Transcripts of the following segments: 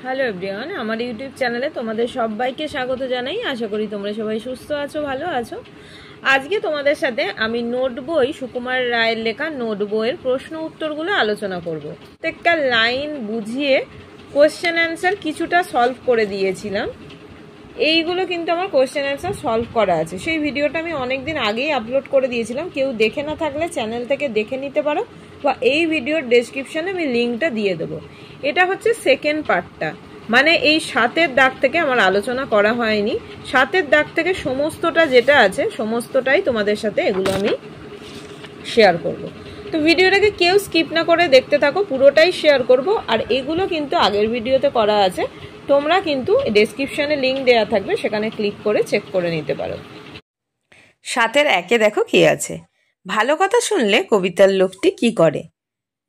Hello everyone, আমার YouTube চ্যানেলে তোমাদের সবাইকে স্বাগত জানাই। আশা করি তোমরা সবাই সুস্থ আছো, ভালো আছো। আজকে তোমাদের সাথে আমি নোট বই, সুকুমার রায়ের লেখা নোট বইয়ের প্রশ্ন উত্তরগুলো আলোচনা করব। প্রত্যেকটা লাইন বুঝিয়ে কোশ্চেন অ্যান্সার কিছুটা সলভ করে দিয়েছিলাম। এইগুলো কিন্তু আমার কোশ্চেন অ্যান্সার সলভ করা আছে। সেই ভিডিওটা আমি অনেকদিন আগেই আপলোড করে দিয়েছিলাম। কেউ দেখে না থাকলে চ্যানেল থেকে দেখে নিতে পারো, বা এই ভিডিওর ডেসক্রিপশনে আমি লিঙ্কটা দিয়ে দেবো। এটা হচ্ছে সেকেন্ড পার্টটা, মানে এই 7-এর দাগ থেকে আমার আলোচনা করা হয়নি। 7-এর দাগ থেকে সমস্তটা যেটা আছে সমস্তটাই তোমাদের সাথে এগুলো আমি শেয়ার করব। তো ভিডিওটাকে কেউ স্কিপ না করে দেখতে থাকো, পুরোটাই শেয়ার করব। আর এগুলো কিন্তু আগের ভিডিওতে করা আছে, তোমরা কিন্তু ডেসক্রিপশনে লিঙ্ক দেওয়া থাকবে, সেখানে ক্লিক করে চেক করে নিতে পারো। 7-এর 1-এ দেখো কি আছে। ভালো কথা শুনলে কবিতার লোকটি কি করে?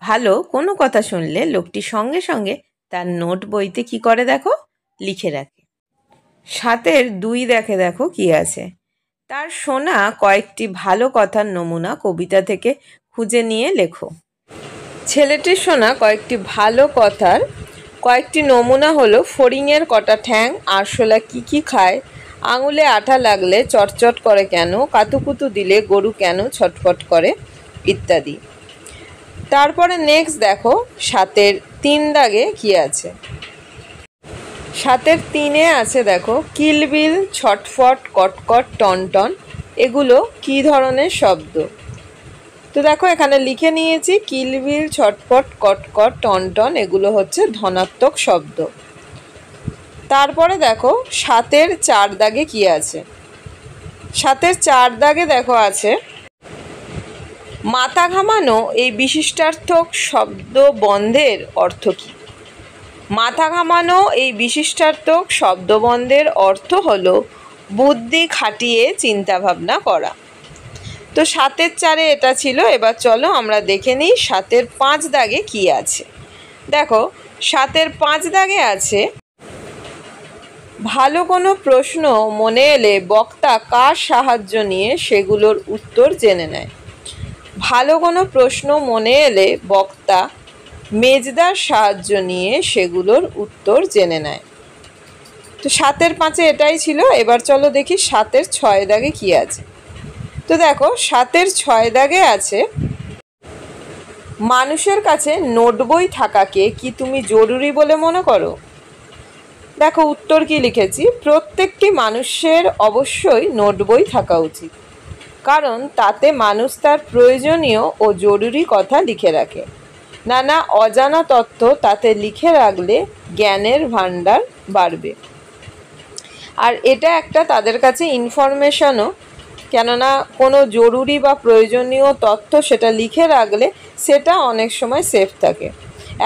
ভালো কোনো কথা শুনলে লোকটি সঙ্গে সঙ্গে তার নোট বইতে কি করে দেখো, লিখে রাখে। 7-এর 2 দেখো কি আছে। তার শোনা কয়েকটি ভালো কথার নমুনা কবিতা থেকে খুঁজে নিয়ে লেখো। ছেলেটির শোনা কয়েকটি ভালো কথার কয়েকটি নমুনা হলো: ফড়িংয়ের কটা ঠ্যাং, আরশোলা কি খায়, আঙুলে আঠা লাগলে চটচট করে কেন, কাতুকুতু দিলে গরু কেন ছটফট করে, ইত্যাদি। তারপরে নেক্সট দেখো 7-এর 3 দাগে কি আছে। 7-এর 3-এ আছে দেখো কিলবিল, ছটফট, কটকট, টনটন, এগুলো কি ধরনের শব্দ? তো দেখো এখানে লিখে নিয়েছি কিলবিল, ছটফট, কটকট, টনটন এগুলো হচ্ছে ধনাত্মক শব্দ। তারপরে দেখো 7-এর 4 দাগে কি আছে। 7-এর 4 দাগে দেখো আছে মাথা ঘামানো এই বিশিষ্টার্থক শব্দ বন্ধের অর্থ কী? মাথা ঘামানো এই বিশিষ্টার্থক শব্দবন্ধের অর্থ হলো বুদ্ধি খাটিয়ে চিন্তাভাবনা করা। তো 7-এর 4-এ এটা ছিল। এবার চলো আমরা দেখে নিই 7-এর 5 দাগে কি আছে। দেখো 7-এর 5 দাগে আছে ভালো কোনো প্রশ্ন মনে এলে বক্তা কার সাহায্য নিয়ে সেগুলোর উত্তর জেনে নেয়। ভালো কোনো প্রশ্ন মনে এলে বক্তা মেজদার সাহায্য নিয়ে সেগুলোর উত্তর জেনে নেয়। তো 7-এর 5-এ এটাই ছিল। এবার চলো দেখি 7-এর 6 দাগে কি আছে। তো দেখো 7-এর 6 দাগে আছে মানুষের কাছে নোট বই থাকাকে কি তুমি জরুরি বলে মনে করো? দেখো উত্তর কি লিখেছি, প্রত্যেকটি মানুষের অবশ্যই নোট বই থাকা উচিত, কারণ তাতে মানুষ তার প্রয়োজনীয় ও জরুরি কথা লিখে রাখে। নানা অজানা তথ্য তাতে লিখে রাখলে জ্ঞানের ভাণ্ডার বাড়বে। আর এটা একটা তাদের কাছে ইনফরমেশনও, কেননা কোনো জরুরি বা প্রয়োজনীয় তথ্য সেটা লিখে রাখলে সেটা অনেক সময় সেফ থাকে।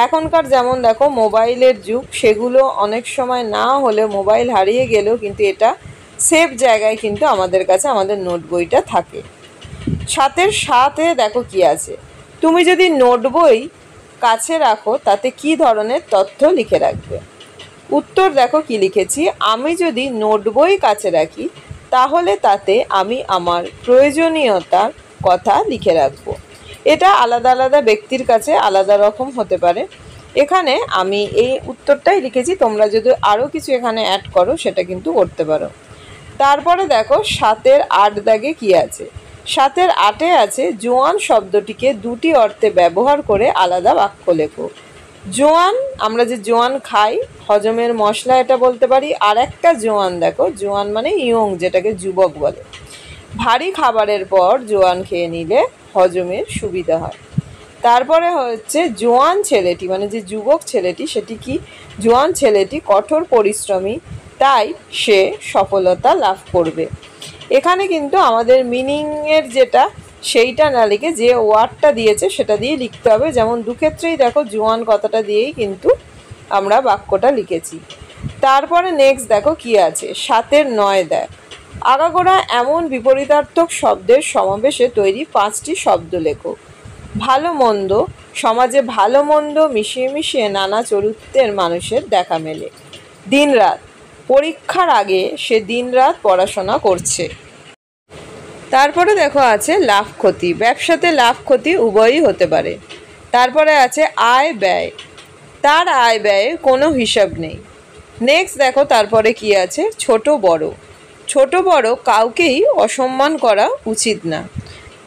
এখনকার যেমন দেখো মোবাইলের যুগ, সেগুলো অনেক সময় না হলে মোবাইল হারিয়ে গেলেও কিন্তু এটা সেফ জায়গায় কিন্তু আমাদের কাছে আমাদের নোট বইটা থাকে। 7-এর 7-এ দেখো কি আছে। তুমি যদি নোট বই কাছে রাখো তাতে কি ধরনের তথ্য লিখে রাখবে? উত্তর দেখো কি লিখেছি, আমি যদি নোট বই কাছে রাখি তাহলে তাতে আমি আমার প্রয়োজনীয়তার কথা লিখে রাখব। এটা আলাদা আলাদা ব্যক্তির কাছে আলাদা রকম হতে পারে। এখানে আমি এই উত্তরটাই লিখেছি, তোমরা যদি আরও কিছু এখানে অ্যাড করো সেটা কিন্তু করতে পারো। তারপরে দেখো 7-এর 8 দাগে কি আছে। 7-এর 8-এ আছে জোয়ান শব্দটিকে দুটি অর্থে ব্যবহার করে আলাদা বাক্য লেখো। জোয়ান, আমরা যে জোয়ান খাই, হজমের মশলা এটা বলতে পারি। আর একটা জোয়ান দেখো, জোয়ান মানে ইয়ং, যেটাকে যুবক বলে। ভারী খাবারের পর জোয়ান খেয়ে নিলে হজমের সুবিধা হয়। তারপরে হচ্ছে জোয়ান ছেলেটি, মানে যে যুবক ছেলেটি সেটি কি, জোয়ান ছেলেটি কঠোর পরিশ্রমী, তাই সে সফলতা লাভ করবে। এখানে কিন্তু আমাদের মিনিংয়ের যেটা সেইটা না লিখে যে ওয়ার্ডটা দিয়েছে সেটা দিয়ে লিখতে হবে। যেমন দুক্ষেত্রেই দেখো জোয়ান কথাটা দিয়েই কিন্তু আমরা বাক্যটা লিখেছি। তারপরে নেক্সট দেখো কি আছে। 7-এর 9 দেখ, আগাগোড়া এমন বিপরীতার্থক শব্দের সমাবেশে তৈরি 5টি শব্দ লেখো। ভালো মন্দ, সমাজে ভালো মন্দ মিশিয়ে মিশিয়ে নানা চরিত্রের মানুষের দেখা মেলে। দিনরাত, পরীক্ষার আগে সে দিনরাত পড়াশোনা করছে। তারপরে দেখো আছে লাভ ক্ষতি, ব্যবসাতে লাভ ক্ষতি উভয়ই হতে পারে। তারপরে আছে আয় ব্যয়, তার আয় ব্যয়ের কোনো হিসাব নেই। নেক্সট দেখো তারপরে কি আছে, ছোট বড়। ছোট বড় কাউকেই অসম্মান করা উচিত না।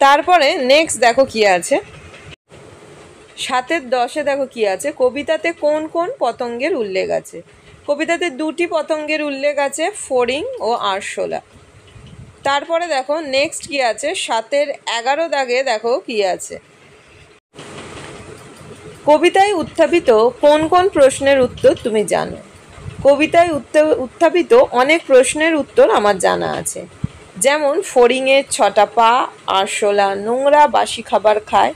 তারপরে নেক্সট দেখো কি আছে, 7-10 দেখো কি আছে, কবিতাতে কোন কোন পতঙ্গের উল্লেখ আছে। কবিতাতে 2টি পতঙ্গের উল্লেখ আছে, ফড়িং ও আরশোলা। তারপরে দেখো নেক্সট কি আছে, 7-11 দাগে দেখো কি আছে, কবিতায় উত্থাপিত কোন কোন প্রশ্নের উত্তর তুমি জানো। কবিতায় উত্থাপিত অনেক প্রশ্নের উত্তর আমার জানা আছে, যেমন ফড়িংয়ের 6টা পা, আরশোলা নোংরা বাসি খাবার খায়,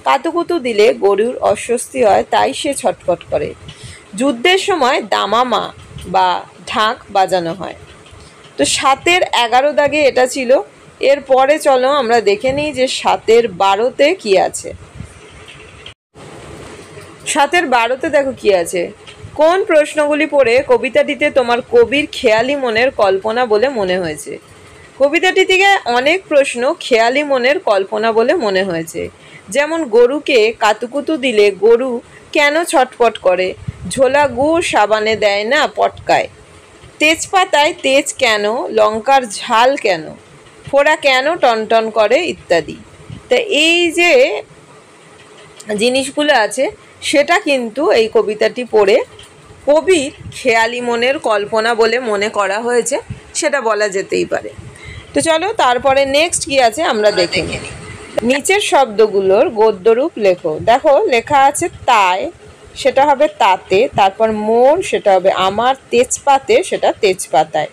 কাতুকুতু দিলে গরুর অস্বস্তি হয় তাই সে ছটফট করে, যুদ্ধের সময় দামামা বা ঢাক বাজানো হয়। তো 7-11 দাগে এটা ছিল। এরপরে চলো আমরা দেখে নিই যে 7-12তে কি আছে। 7-12তে দেখো কি আছে, কোন প্রশ্নগুলি পড়ে কবিতাটিতে তোমার কবির খেয়ালি মনের কল্পনা বলে মনে হয়েছে। কবিতাটি থেকে অনেক প্রশ্ন খেয়ালি মনের কল্পনা বলে মনে হয়েছে, যেমন গরুকে কাতুকুতু দিলে গরু কেন ছটফট করে, ঝোলা গুড় সাবানে দেয় না পটকায়, তেজপাতায় তেজ কেন, লঙ্কার ঝাল কেন, ফোড়া কেন টনটন করে ইত্যাদি। তা এই যে জিনিসগুলো আছে সেটা কিন্তু এই কবিতাটি পড়ে কবির খেয়ালি মনের কল্পনা বলে মনে করা হয়েছে, সেটা বলা যেতেই পারে। তো চলো তারপরে নেক্সট কি আছে আমরা দেখে নিই। নিচের শব্দগুলোর গদ্যরূপ লেখো। দেখো লেখা আছে তাই, সেটা হবে তাতে, তারপর মোর, সেটা হবে আমার, তেজপাতে, সেটা তেজপাতায়।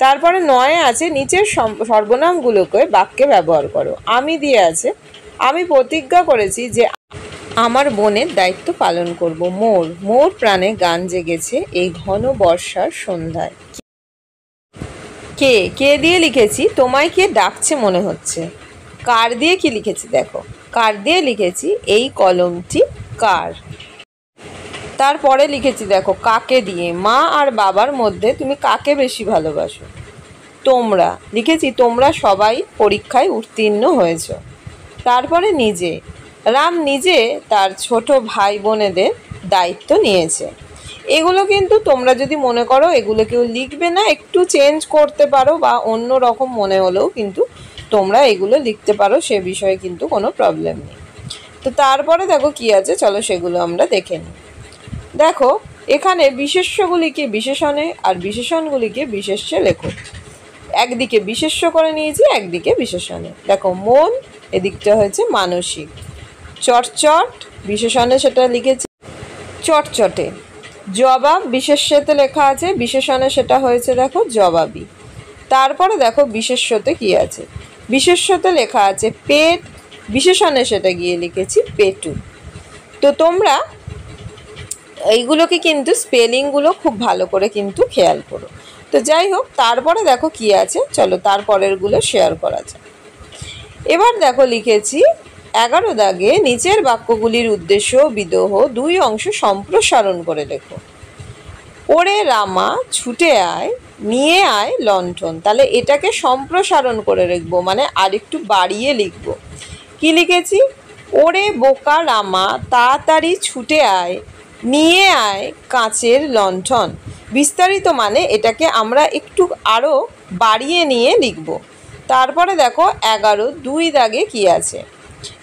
তারপরে 9 আছে নিচের সর্বনামগুলোকে বাক্যে ব্যবহার করো। আমি দিয়ে আছে, আমি প্রতিজ্ঞা করেছি যে আমার বোনের দায়িত্ব পালন করব। মোর, মোর প্রাণে গান জেগেছে এই ঘন বর্ষার সন্ধ্যায়। কে, কে দিয়ে লিখেছি তোমায় কে ডাকছে মনে হচ্ছে। কার দিয়ে কি লিখেছি দেখো, কার দিয়ে লিখেছি এই কলমটি কার। তারপরে লিখেছি দেখো কাকে দিয়ে, মা আর বাবার মধ্যে তুমি কাকে বেশি ভালোবাসো। তোমরা লিখেছি তোমরা সবাই পরীক্ষায় উত্তীর্ণ হয়েছ। তারপরে নিজে, রাম নিজে তার ছোট ভাই বোনেদের দায়িত্ব নিয়েছে। এগুলো কিন্তু তোমরা যদি মনে করো এগুলো কেউ লিখবে না, একটু চেঞ্জ করতে পারো বা অন্য রকম মনে হলেও কিন্তু তোমরা এগুলো লিখতে পারো, সে বিষয়ে কিন্তু কোনো প্রবলেম নেই। তো তারপরে দেখো কি আছে, চলো সেগুলো আমরা দেখে নিই। দেখো এখানে বিশেষ্যগুলিকে বিশেষণে আর বিশেষণগুলিকে বিশেষ্যে লেখো। একদিকে বিশেষ্য করে নিয়েছি, একদিকে বিশেষণে। দেখো মন, এদিকটা হয়েছে মানসিক। চটচট বিশেষণে সেটা লিখেছি চটচটে। জবাব বিশেষ্যতে লেখা আছে, বিশেষণে সেটা হয়েছে দেখো জবাবি। তারপরে দেখো বিশেষ্যতে কি আছে, বিশেষ্যতে লেখা আছে পেট, বিশেষণে সেটা গিয়ে লিখেছি পেটু। তো তোমরা এইগুলোকে কিন্তু স্পেলিংগুলো খুব ভালো করে কিন্তু খেয়াল করো। তো যাই হোক, তারপরে দেখো কি আছে, চলো তারপরেরগুলো শেয়ার করা যায়। এবার দেখো লিখেছি 11 দাগে নিচের বাক্যগুলির উদ্দেশ্য বিদোহ 2 অংশ সম্প্রসারণ করে লেখো। ওরে রামা ছুটে আয়, নিয়ে আয় লণ্ঠন। তাহলে এটাকে সম্প্রসারণ করে লিখবো, মানে আরেকটু বাড়িয়ে লিখবো। কি লিখেছি, ওরে বোকা রামা তাড়াতাড়ি ছুটে আয়, নিয়ে আয় কাঁচের লণ্ঠন। বিস্তারিত মানে এটাকে আমরা একটু আরও বাড়িয়ে নিয়ে লিখব। তারপরে দেখো 11-2 দাগে কি আছে,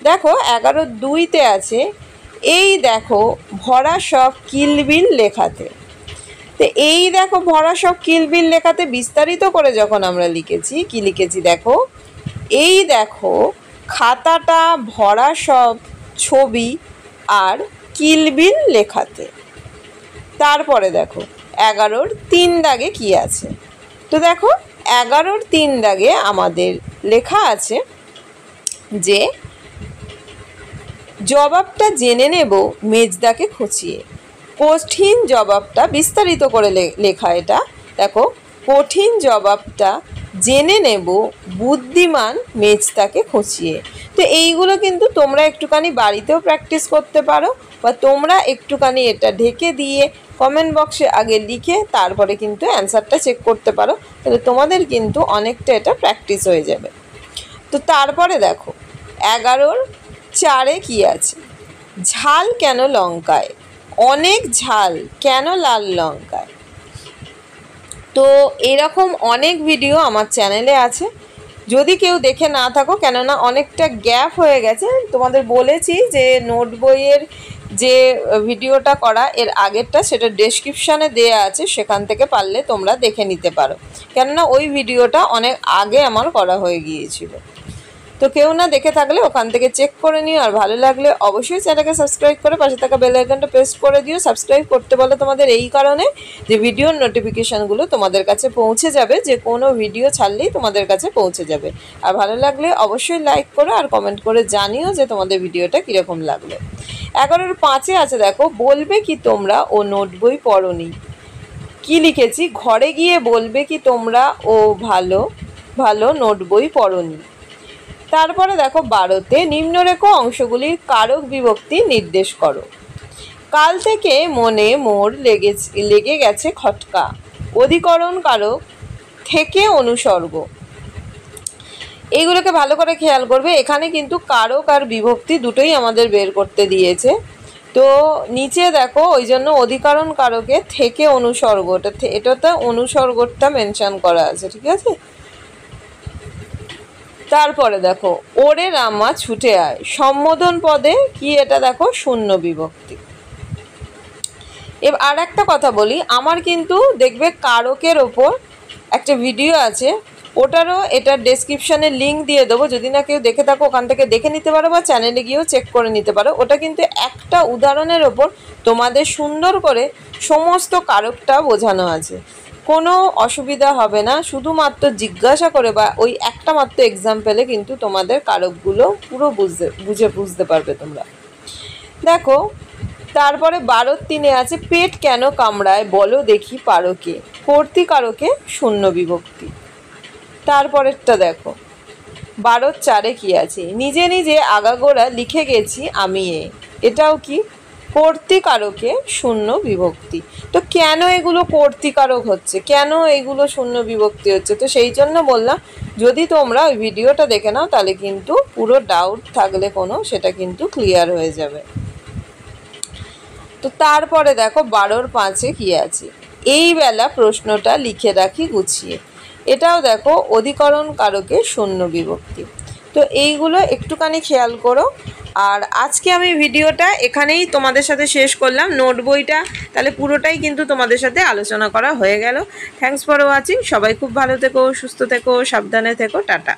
দেখো 11-2তে আছে এই দেখো ভরা সব কিলবিল লেখাতে। তো এই দেখো ভরা সব কিলবিল লেখাতে বিস্তারিত করে যখন আমরা লিখেছি, কি লিখেছি দেখো, এই দেখো খাতাটা ভরা সব ছবি আর কিলবিল লেখাতে। তারপরে দেখো 11-3 দাগে কি আছে, তো দেখো 11-3 দাগে আমাদের লেখা আছে যে জবাবটা জেনে নেব মেজদাকে খচিয়ে। কঠিন জবাবটা বিস্তারিত করে লেখা, এটা দেখো কঠিন জবাবটা জেনে নেব বুদ্ধিমান মেজদাকে খচিয়ে। তো এইগুলো কিন্তু তোমরা একটুখানি বাড়িতেও প্র্যাকটিস করতে পারো, বা তোমরা একটুখানি এটা ঢেকে দিয়ে কমেন্ট বক্সে আগে লিখে তারপরে কিন্তু অ্যান্সারটা চেক করতে পারো, তাহলে তোমাদের কিন্তু অনেকটা এটা প্র্যাকটিস হয়ে যাবে। তো তারপরে দেখো 11-4 কি আছে, ঝাল কেন লঙ্কায়, অনেক ঝাল কেন লাল লঙ্কায়। তো এরকম অনেক ভিডিও আমার চ্যানেলে আছে, যদি কেউ দেখে না থাকো, কেননা অনেকটা গ্যাপ হয়ে গেছে। তোমাদের বলেছি যে নোট বইয়ের যে ভিডিওটা করা এর আগেরটা সেটা ডেসক্রিপশানে দেয়া আছে, সেখান থেকে পারলে তোমরা দেখে নিতে পারো, কেননা ওই ভিডিওটা অনেক আগে আমার করা হয়ে গিয়েছিল। তো কেউ না দেখে থাকলে ওখান থেকে চেক করে নিও। আর ভালো লাগলে অবশ্যই চ্যানেলকে সাবস্ক্রাইব করে পাশে থাকা বেল আইকনটা প্রেস করে দিও। সাবস্ক্রাইব করতে বলে তোমাদের এই কারণে যে ভিডিওর নোটিফিকেশানগুলো তোমাদের কাছে পৌঁছে যাবে, যে কোনো ভিডিও ছাড়লেই তোমাদের কাছে পৌঁছে যাবে। আর ভালো লাগলে অবশ্যই লাইক করো আর কমেন্ট করে জানিও যে তোমাদের ভিডিওটা কীরকম লাগলো। 11-5 আছে দেখো, বলবে কি তোমরা ও নোট বই পড়োনি। কী লিখেছি, ঘরে গিয়ে বলবে কি তোমরা ও ভালো ভালো নোট বই পড়োনি। তারপরে দেখো 12তে নিম্নরেখ অংশগুলির কারক বিভক্তি নির্দেশ করো। কাল থেকে মনে মোর লেগে গেছে খটকা। অধিকরণ কারক থেকে অনুসর্গ। এইগুলোকে ভালো করে খেয়াল করবে, এখানে কিন্তু কারক আর বিভক্তি দুটোই আমাদের বের করতে দিয়েছে। তো নিচে দেখো ওই জন্য অধিকরণ কারকে থেকে অনুসর্গ, এটাতে অনুসর্গটা মেনশন করা আছে, ঠিক আছে। তারপরে দেখো ওরে রামা ছুটে আয়, সম্বোধন পদে কি এটা দেখো শূন্য বিভক্তি। এবার আর একটা কথা বলি, আমার কিন্তু দেখবে কারকের ওপর একটা ভিডিও আছে, ওটারও এটার ডেসক্রিপশানে লিঙ্ক দিয়ে দেবো, যদি না কেউ দেখে থাকো ওখান থেকে দেখে নিতে পারো বা চ্যানেলে গিয়েও চেক করে নিতে পারো। ওটা কিন্তু একটা উদাহরণের ওপর তোমাদের সুন্দর করে সমস্ত কারকটা বোঝানো আছে, কোনো অসুবিধা হবে না। শুধুমাত্র জিজ্ঞাসা করে বা ওই একটা মাত্র এক্সাম্পলে কিন্তু তোমাদের কারকগুলো পুরো বুঝতে পারবে তোমরা। দেখো তারপরে 12-3 আছে, পেট কেন কামড়ায় বলো দেখি পারকে। কর্তৃকারকে শূন্য বিভক্তি। তারপরেরটা দেখো 12-4 কি আছে, নিজে নিজে আগাগোড়া লিখে গেছি আমি এটাও কি কর্তৃকারকে শূন্য বিভক্তি। তো কেন এগুলো কর্তৃকারক হচ্ছে, কেন এগুলো শূন্য বিভক্তি হচ্ছে, তো সেই জন্য বললাম যদি তোমরা ওই ভিডিওটা দেখে নাও তাহলে কিন্তু পুরো ডাউট থাকলে কোনো সেটা কিন্তু ক্লিয়ার হয়ে যাবে। তো তারপরে দেখো 12-5 কি আছে, এই বেলা প্রশ্নটা লিখে রাখি গুছিয়ে। এটাও দেখো অধিকরণ কারকে শূন্য বিভক্তি। তো এইগুলো একটুখানি খেয়াল করো। আর আজকে আমি ভিডিওটা এখানেই তোমাদের সাথে শেষ করলাম। নোট বইটা তাহলে পুরোটাই কিন্তু তোমাদের সাথে আলোচনা করা হয়ে গেল। Thanks for watching. সবাই খুব ভালো থেকো, সুস্থ থেকো, সাবধানে থেকো, টাটা।